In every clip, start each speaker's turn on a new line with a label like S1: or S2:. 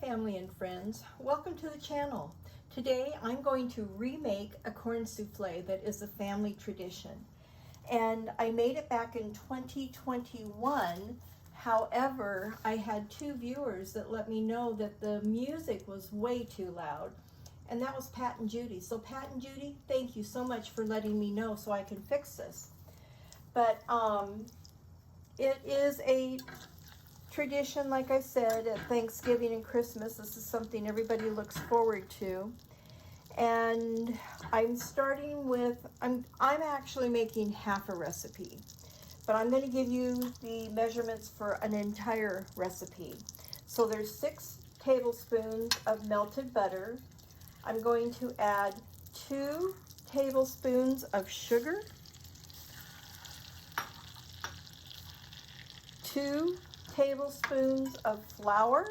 S1: family and friends, welcome to the channel. Today I'm going to remake a corn souffle that is a family tradition. And I made it back in 2021. However, I had 2 viewers that let me know that the music was way too loud. And that was Pat and Judy. So Pat and Judy, thank you so much for letting me know so I can fix this. But it is a tradition, like I said, at Thanksgiving and Christmas. This is something everybody looks forward to. And I'm starting with, I'm actually making half a recipe, but I'm going to give you the measurements for an entire recipe. So there's 6 tablespoons of melted butter. I'm going to add 2 tablespoons of sugar, 2 tablespoons of flour,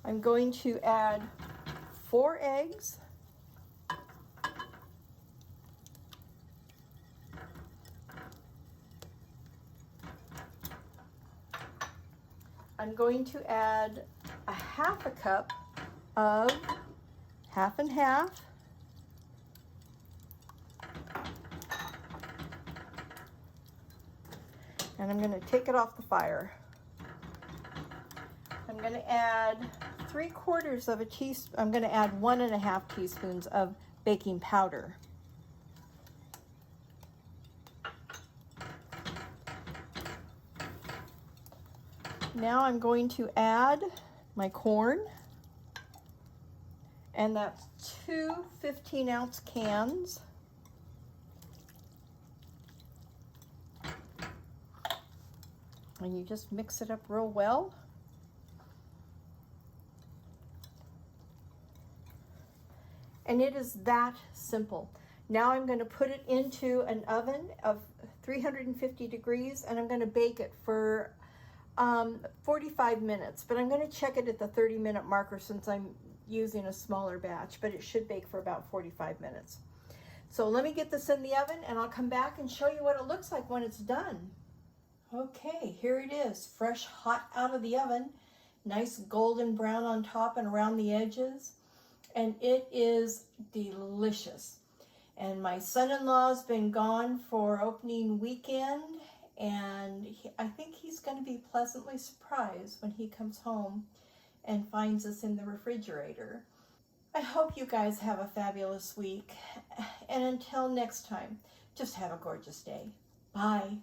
S1: I'm going to add 4 eggs, I'm going to add a half a cup of half and half, and I'm going to take it off the fire. I'm going to add 3/4 of a teaspoon. I'm going to add 1.5 teaspoons of baking powder. Now I'm going to add my corn, and that's 2 15-ounce cans. And you just mix it up real well. And it is that simple. Now I'm going to put it into an oven of 350 degrees, and I'm going to bake it for 45 minutes. But I'm going to check it at the 30-minute marker since I'm using a smaller batch, but it should bake for about 45 minutes. So let me get this in the oven, and I'll come back and show you what it looks like when it's done. Okay, here it is, fresh, hot out of the oven. Nice golden brown on top and around the edges. And it is delicious. And my son-in-law's been gone for opening weekend, and I think he's going to be pleasantly surprised when he comes home and finds us in the refrigerator. I hope you guys have a fabulous week. And until next time, just have a gorgeous day. Bye.